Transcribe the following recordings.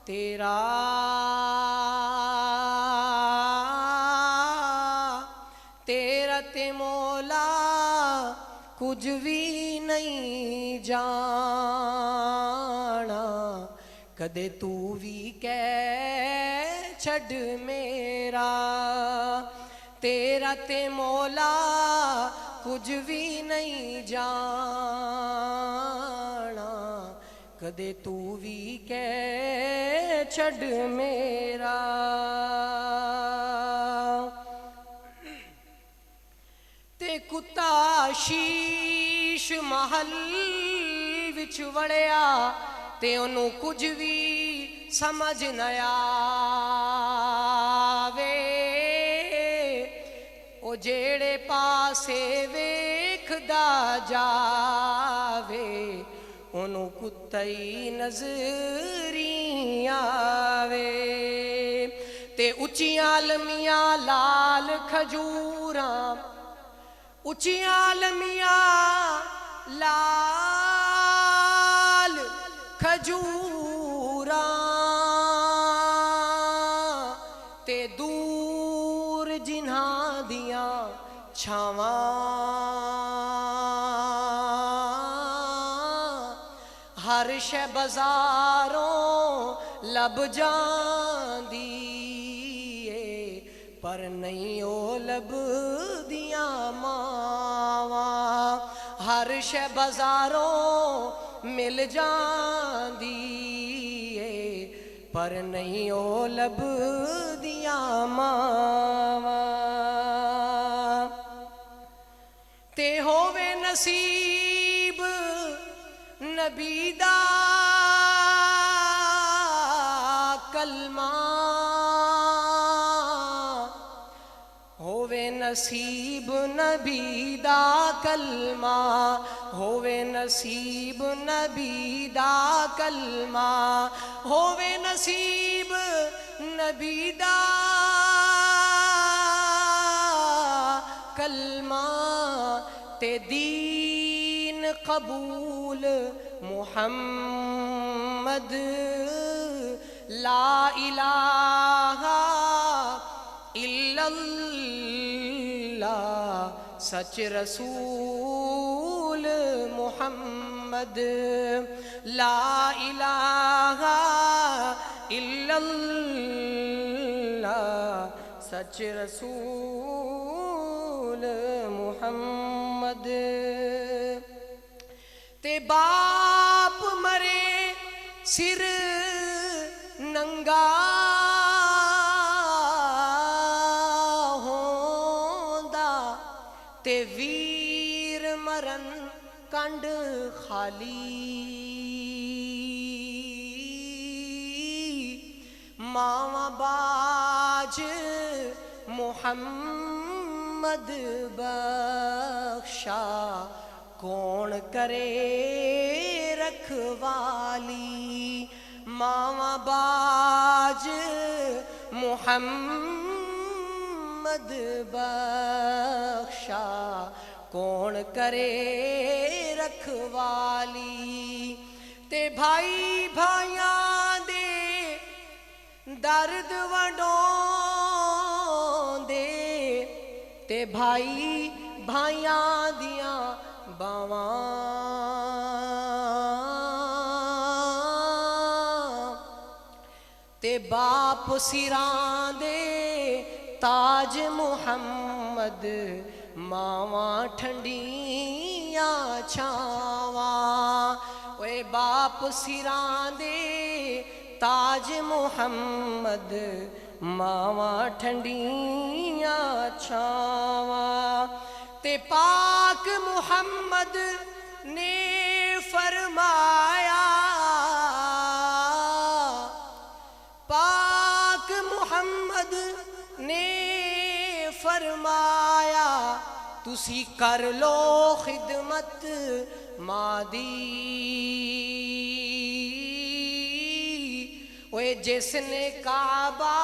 تیرا تیرا تے مولا کچھ بھی نہیں جانا کدے تو بھی کہہ چھڈ میرا تیرا تے مولا کچھ بھی نہیں جانا کدے تو بھی کہہ چھڈ میرا تے کتا شیش محل وچ وڑیا تے انہوں کچھ بھی سمجھ نہ آوے او جیڑے پاسے ویکھدا جاوے انہوں کتائی نظری آوے تے اچیاں لمیاں لال کھجوراں اچیاں لمیاں لال کھجوراں تے دور جنہاں دیاں چھاواں ہر شے بازاروں لب جاندی اے پر نہیں او لب دیاں ماواں ہر شے بازاروں مل جاندی اے پر نہیں او لب دیاں ماواں تے ہووے نصیب نبی دا کلمہ ہووے نصیب نبی دا کلمہ ہووے نصیب نبی دا کلمہ ہووے نصیب نبی دا کلمہ تے دین قبول محمد لا الہ الا اللہ سچ رسول محمد لا الہ الا اللہ سچ رسول محمد تے باپ مرے سر ننگا ہوندا تے ویر مرن کنڈ خالی ماواں باج محمد بخشا کون کرے رکھوالی ماواں باج محمد بخشا کون کرے رکھوالی تے بھائی بھائیاں دے درد وڈون دے تے بھائی بھائیاں دیاں باواں تے باپ سراں دے تاج محمد ماواں ٹھنڈیاں چھاواں اوے باپ سراں دے تاج محمد ماواں ٹھنڈیاں چھاواں تے پاک محمد نے فرمایا پاک محمد نے فرمایا تسی کر لو خدمت مادی اوے جس نے کعبہ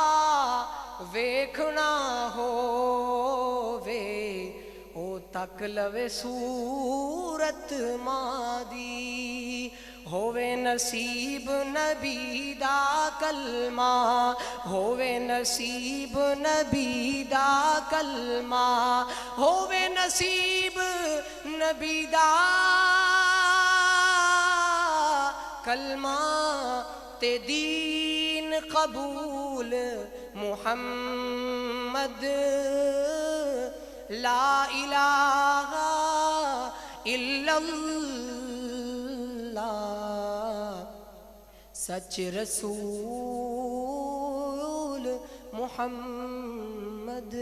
ویکھنا ہووے او تک لوے صورت مادی ہووے نصیب نبی دا کلمہ ہووے نصیب نبی دا کلمہ ہووے نصیب نبی دا کلمہ تے دین قبول محمد لا الہ الا اللہ سچ رسول محمد